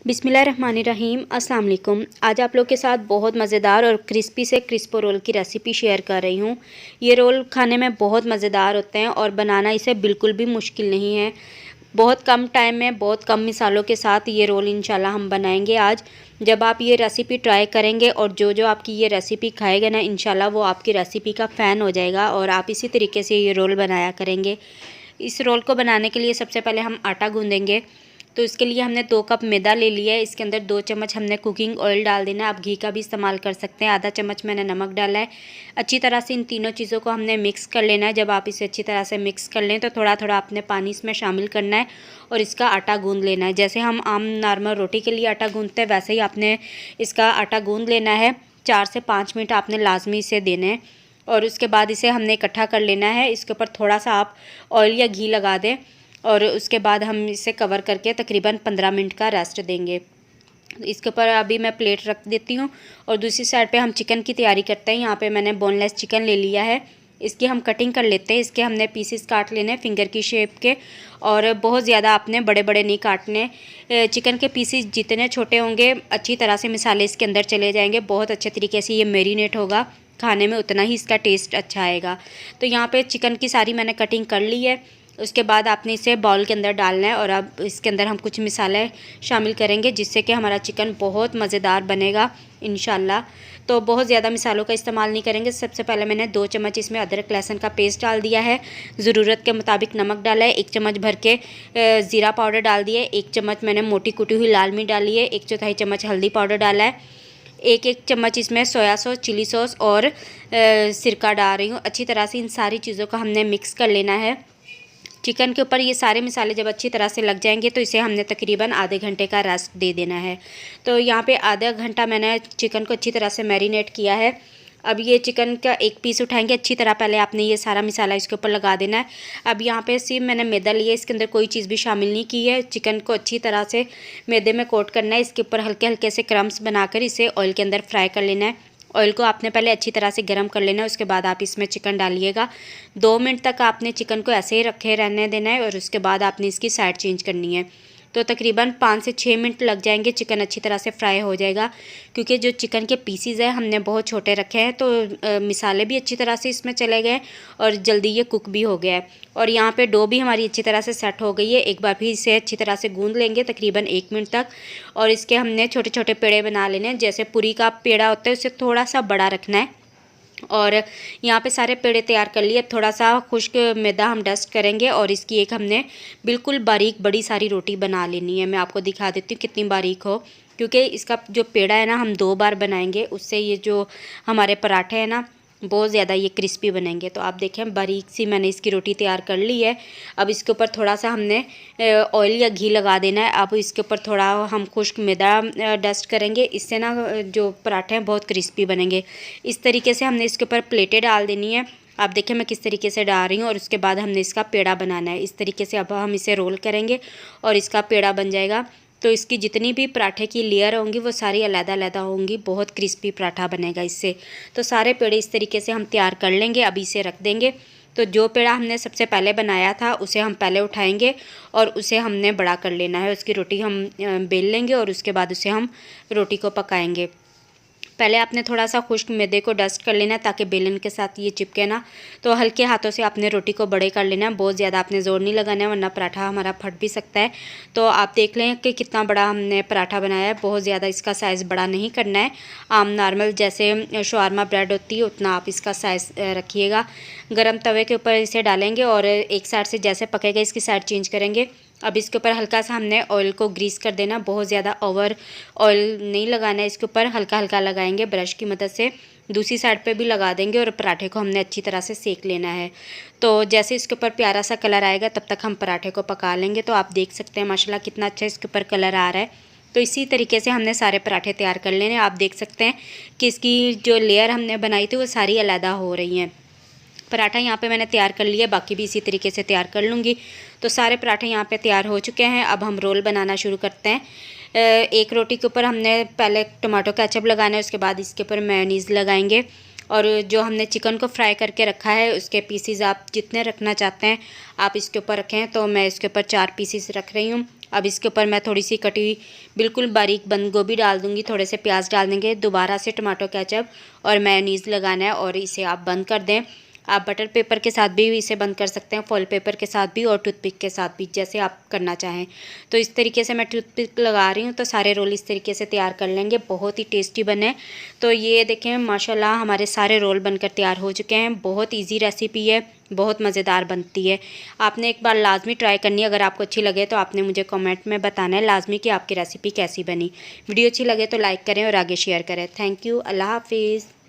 बिस्मिल्लाहिर्रहमानिर्रहीम। अस्सलाम वालेकुम। आज आप लोग के साथ बहुत मज़ेदार और क्रिस्पी से क्रिस्पो रोल की रेसिपी शेयर कर रही हूँ। ये रोल खाने में बहुत मज़ेदार होते हैं और बनाना इसे बिल्कुल भी मुश्किल नहीं है। बहुत कम टाइम में बहुत कम मिसालों के साथ ये रोल इंशाल्लाह हम बनाएंगे आज। जब आप ये रेसिपी ट्राई करेंगे और जो आपकी ये रेसिपी खाएगा ना, इंशाल्लाह वो आपकी रेसिपी का फ़ैन हो जाएगा और आप इसी तरीके से ये रोल बनाया करेंगे। इस रोल को बनाने के लिए सबसे पहले हम आटा गूँधेंगे। तो इसके लिए हमने 2 कप मैदा ले लिया है। इसके अंदर 2 चम्मच हमने कुकिंग ऑयल डाल देना है। आप घी का भी इस्तेमाल कर सकते हैं। आधा चम्मच मैंने नमक डाला है। अच्छी तरह से इन तीनों चीज़ों को हमने मिक्स कर लेना है। जब आप इसे अच्छी तरह से मिक्स कर लें तो थोड़ा थोड़ा आपने पानी इसमें शामिल करना है और इसका आटा गूँध लेना है। जैसे हम आम नॉर्मल रोटी के लिए आटा गूँधते हैं, वैसे ही आपने इसका आटा गूँध लेना है। 4 से 5 मिनट आपने लाजमी इसे देने हैं और उसके बाद इसे हमने इकट्ठा कर लेना है। इसके ऊपर थोड़ा सा आप ऑयल या घी लगा दें और उसके बाद हम इसे कवर करके तकरीबन 15 मिनट का रेस्ट देंगे। इसके ऊपर अभी मैं प्लेट रख देती हूँ और दूसरी साइड पे हम चिकन की तैयारी करते हैं। यहाँ पे मैंने बोनलेस चिकन ले लिया है। इसकी हम कटिंग कर लेते हैं। इसके हमने पीसेस काट लेने फिंगर की शेप के और बहुत ज़्यादा आपने बड़े बड़े नहीं काटने। चिकन के पीसेस जितने छोटे होंगे अच्छी तरह से मसाले इसके अंदर चले जाएंगे। बहुत अच्छे तरीके से ये मैरिनेट होगा, खाने में उतना ही इसका टेस्ट अच्छा आएगा। तो यहाँ पे चिकन की सारी मैंने कटिंग कर ली है। उसके बाद आपने इसे बाउल के अंदर डालना है और अब इसके अंदर हम कुछ मसाले शामिल करेंगे जिससे कि हमारा चिकन बहुत मज़ेदार बनेगा इंशाल्लाह। तो बहुत ज़्यादा मसालों का इस्तेमाल नहीं करेंगे। सबसे पहले मैंने 2 चम्मच इसमें अदरक लहसुन का पेस्ट डाल दिया है। ज़रूरत के मुताबिक नमक डाला है। 1 चम्मच भर के ज़ीरा पाउडर डाल दिया है। 1 चम्मच मैंने मोटी कुटी हुई लाल मिर्च डाली है। 1/4 चम्मच हल्दी पाउडर डाला है। 1 चम्मच इसमें सोया सॉस, चिली सॉस और सिरका डाल रही हूँ। अच्छी तरह से इन सारी चीज़ों को हमने मिक्स कर लेना है। चिकन के ऊपर ये सारे मसाले जब अच्छी तरह से लग जाएंगे तो इसे हमने तकरीबन आधे घंटे का रेस्ट दे देना है। तो यहाँ पे आधा घंटा मैंने चिकन को अच्छी तरह से मैरिनेट किया है। अब ये चिकन का एक पीस उठाएंगे। अच्छी तरह पहले आपने ये सारा मसाला इसके ऊपर लगा देना है। अब यहाँ पे सिर्फ मैंने मैदा लिया, इसके अंदर कोई चीज़ भी शामिल नहीं की है। चिकन को अच्छी तरह से मैदे में कोट करना है। इसके ऊपर हल्के हल्के से क्रम्स बनाकर इसे ऑयल के अंदर फ्राई कर लेना है। ऑयल को आपने पहले अच्छी तरह से गर्म कर लेना है। उसके बाद आप इसमें चिकन डालिएगा। 2 मिनट तक आपने चिकन को ऐसे ही रखे रहने देना है और उसके बाद आपने इसकी साइड चेंज करनी है। तो तकरीबन 5 से 6 मिनट लग जाएंगे। चिकन अच्छी तरह से फ्राई हो जाएगा क्योंकि जो चिकन के पीसीज हैं हमने बहुत छोटे रखे हैं तो मिसाले भी अच्छी तरह से इसमें चले गए और जल्दी ये कुक भी हो गया है। और यहाँ पे डो भी हमारी अच्छी तरह से सेट हो गई है। एक बार भी इसे अच्छी तरह से गूंद लेंगे तकरीबन 1 मिनट तक और इसके हमने छोटे छोटे पेड़े बना लेने हैं। जैसे पूरी का पेड़ा होता है उससे थोड़ा सा बड़ा रखना है। और यहाँ पे सारे पेड़े तैयार कर लिए। अब थोड़ा सा खुश्क मैदा हम डस्ट करेंगे और इसकी एक हमने बिल्कुल बारीक बड़ी सारी रोटी बना लेनी है। मैं आपको दिखा देती हूँ कितनी बारीक हो, क्योंकि इसका जो पेड़ा है ना हम 2 बार बनाएंगे, उससे ये जो हमारे पराठे हैं ना बहुत ज़्यादा ये क्रिस्पी बनेंगे। तो आप देखें बारीक सी मैंने इसकी रोटी तैयार कर ली है। अब इसके ऊपर थोड़ा सा हमने ऑयल या घी लगा देना है। अब इसके ऊपर थोड़ा हम खुश्क मैदा डस्ट करेंगे। इससे ना जो पराठे हैं बहुत क्रिस्पी बनेंगे। इस तरीके से हमने इसके ऊपर प्लेटें डाल देनी है। आप देखें मैं किस तरीके से डाल रही हूँ और उसके बाद हमने इसका पेड़ा बनाना है। इस तरीके से अब हम इसे रोल करेंगे और इसका पेड़ा बन जाएगा। तो इसकी जितनी भी पराठे की लेयर होंगी वो सारी अलग-अलग होंगी। बहुत क्रिस्पी पराठा बनेगा इससे। तो सारे पेड़े इस तरीके से हम तैयार कर लेंगे। अभी इसे रख देंगे। तो जो पेड़ा हमने सबसे पहले बनाया था उसे हम पहले उठाएंगे और उसे हमने बड़ा कर लेना है। उसकी रोटी हम बेल लेंगे और उसके बाद उसे हम रोटी को पकाएंगे। पहले आपने थोड़ा सा खुश्क मैदे को डस्ट कर लेना है ताकि बेलन के साथ ये चिपके ना। तो हल्के हाथों से आपने रोटी को बड़े कर लेना है। बहुत ज़्यादा आपने ज़ोर नहीं लगाना है वरना पराठा हमारा फट भी सकता है। तो आप देख लें कि कितना बड़ा हमने पराठा बनाया है। बहुत ज़्यादा इसका साइज़ बड़ा नहीं करना है। आम नॉर्मल जैसे शवारमा ब्रेड होती है उतना आप इसका साइज़ रखिएगा। गरम तवे के ऊपर इसे डालेंगे और एक साइड से जैसे पकेगा इसकी साइड चेंज करेंगे। अब इसके ऊपर हल्का सा हमने ऑयल को ग्रीस कर देना। बहुत ज़्यादा ओवर ऑयल नहीं लगाना है। इसके ऊपर हल्का हल्का लगाएंगे ब्रश की मदद से। दूसरी साइड पे भी लगा देंगे और पराठे को हमने अच्छी तरह से सेक लेना है। तो जैसे इसके ऊपर प्यारा सा कलर आएगा तब तक हम पराठे को पका लेंगे। तो आप देख सकते हैं माशाल्लाह कितना अच्छा इसके ऊपर कलर आ रहा है। तो इसी तरीके से हमने सारे पराठे तैयार कर लेने। आप देख सकते हैं कि इसकी जो लेयर हमने बनाई थी वो सारी अलग हो रही हैं। पराठा यहाँ पे मैंने तैयार कर लिया, बाकी भी इसी तरीके से तैयार कर लूँगी। तो सारे पराठे यहाँ पे तैयार हो चुके हैं। अब हम रोल बनाना शुरू करते हैं। एक रोटी के ऊपर हमने पहले टमाटो केचप लगाना है, उसके बाद इसके ऊपर मेयोनीज़ लगाएंगे और जो हमने चिकन को फ्राई करके रखा है उसके पीसीज आप जितने रखना चाहते हैं आप इसके ऊपर रखें। तो मैं इसके ऊपर 4 पीसीस रख रही हूँ। अब इसके ऊपर मैं थोड़ी सी कटी हुई बिल्कुल बारीक बंद गोभी डाल दूँगी, थोड़े से प्याज डाल देंगे, दोबारा से टमाटो केचप और मेयोनीज़ लगाना है और इसे आप बंद कर दें। आप बटर पेपर के साथ भी इसे बंद कर सकते हैं, फॉइल पेपर के साथ भी और टूथपिक के साथ भी, जैसे आप करना चाहें। तो इस तरीके से मैं टूथपिक लगा रही हूँ तो सारे रोल इस तरीके से तैयार कर लेंगे, बहुत ही टेस्टी बने। तो ये देखें माशाल्लाह हमारे सारे रोल बनकर तैयार हो चुके हैं। बहुत ईजी रेसिपी है, बहुत मज़ेदार बनती है। आपने एक बार लाजमी ट्राई करनी है। अगर आपको अच्छी लगे तो आपने मुझे कमेंट में बताना है लाजमी कि आपकी रेसिपी कैसी बनी। वीडियो अच्छी लगे तो लाइक करें और आगे शेयर करें। Thank you. अल्लाह हाफिज़।